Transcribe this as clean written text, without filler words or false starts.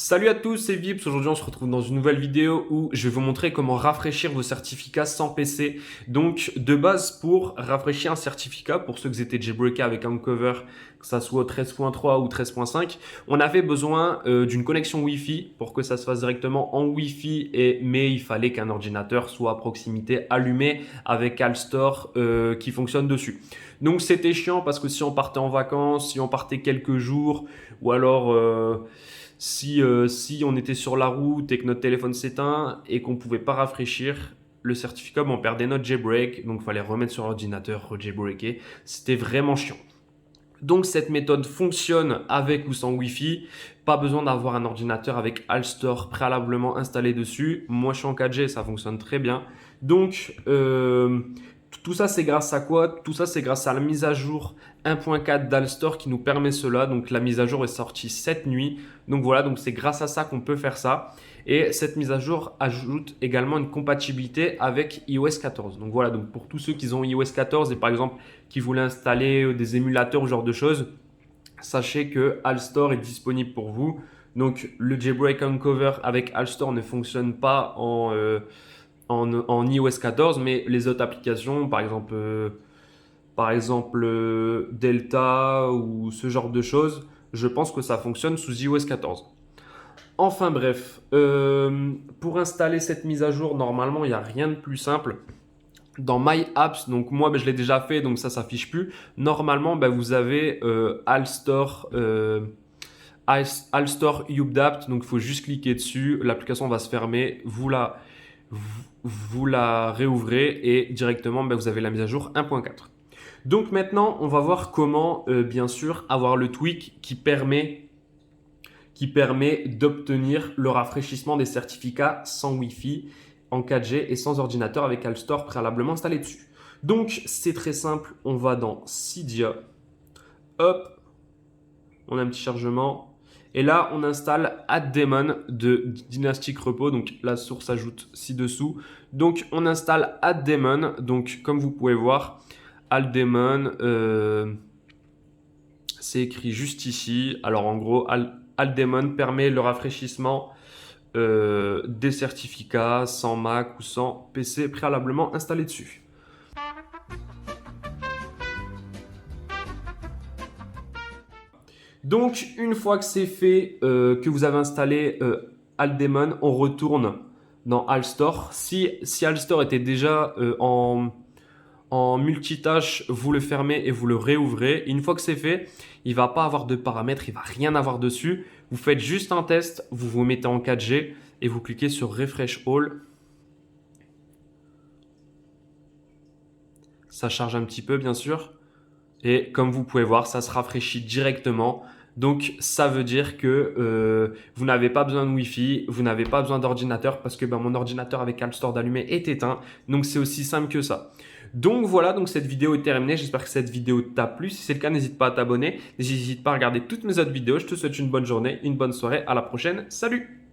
Salut à tous, c'est Vips. Aujourd'hui, on se retrouve dans une nouvelle vidéo où je vais vous montrer comment rafraîchir vos certificats sans PC. Donc, de base, pour rafraîchir un certificat, pour ceux qui étaient jailbreakés avec un cover, que ça soit 13.3 ou 13.5, on avait besoin d'une connexion Wi-Fi pour que ça se fasse directement en Wi-Fi. Mais il fallait qu'un ordinateur soit à proximité, allumé, avec Alstor qui fonctionne dessus. Donc, c'était chiant parce que si on partait en vacances, si on partait quelques jours, ou alors si on était sur la route et que notre téléphone s'éteint et qu'on ne pouvait pas rafraîchir le certificat, on perdait notre jailbreak, donc il fallait remettre sur l'ordinateur, re-jailbreaker. C'était vraiment chiant. Donc cette méthode fonctionne avec ou sans Wi-Fi. Pas besoin d'avoir un ordinateur avec Alstor préalablement installé dessus. Moi je suis en 4G, ça fonctionne très bien. Donc tout ça c'est grâce à quoi? Tout ça c'est grâce à la mise à jour 1.4 d'Alstor qui nous permet cela. Donc la mise à jour est sortie cette nuit. Donc voilà, donc c'est grâce à ça qu'on peut faire ça. Et cette mise à jour ajoute également une compatibilité avec iOS 14. Donc voilà, donc pour tous ceux qui ont iOS 14 et par exemple qui voulaient installer des émulateurs ou ce genre de choses, sachez que Alstor est disponible pour vous. Donc le jailbreak Uncover avec Alstor ne fonctionne pas en iOS 14, mais les autres applications, par exemple Delta ou ce genre de choses, je pense que ça fonctionne sous iOS 14. Enfin bref, pour installer cette mise à jour, normalement, il n'y a rien de plus simple. Dans My Apps, donc moi je l'ai déjà fait, donc ça s'affiche plus. Normalement, vous avez Alstor UpDapt, donc il faut juste cliquer dessus. L'application va se fermer, vous la réouvrez et directement vous avez la mise à jour 1.4. Donc maintenant, on va voir comment bien sûr avoir le tweak qui permet d'obtenir le rafraîchissement des certificats sans Wi-Fi, en 4G et sans ordinateur avec Alstor préalablement installé dessus. Donc c'est très simple, on va dans Cydia, hop, on a un petit chargement et là on installe AddDaemon de Dynastic Repo, donc la source ajoute ci-dessous. Donc on installe AddDaemon, donc comme vous pouvez voir, AddDaemon, c'est écrit juste ici. Alors en gros, AddDaemon permet le rafraîchissement des certificats sans Mac ou sans PC préalablement installé dessus. Donc une fois que c'est fait, que vous avez installé AddDaemon, on retourne dans Alstor. Si Alstor était déjà en multitâche, vous le fermez et vous le réouvrez. Une fois que c'est fait, il ne va pas avoir de paramètres, il ne va rien avoir dessus. Vous faites juste un test, vous vous mettez en 4G et vous cliquez sur Refresh All. Ça charge un petit peu, bien sûr. Et comme vous pouvez voir, ça se rafraîchit directement. Donc, ça veut dire que vous n'avez pas besoin de Wi-Fi, vous n'avez pas besoin d'ordinateur parce que mon ordinateur avec Alstor d'allumé est éteint. Donc, c'est aussi simple que ça. Donc voilà, donc cette vidéo est terminée. J'espère que cette vidéo t'a plu. Si c'est le cas, n'hésite pas à t'abonner. N'hésite pas à regarder toutes mes autres vidéos. Je te souhaite une bonne journée, une bonne soirée. À la prochaine. Salut!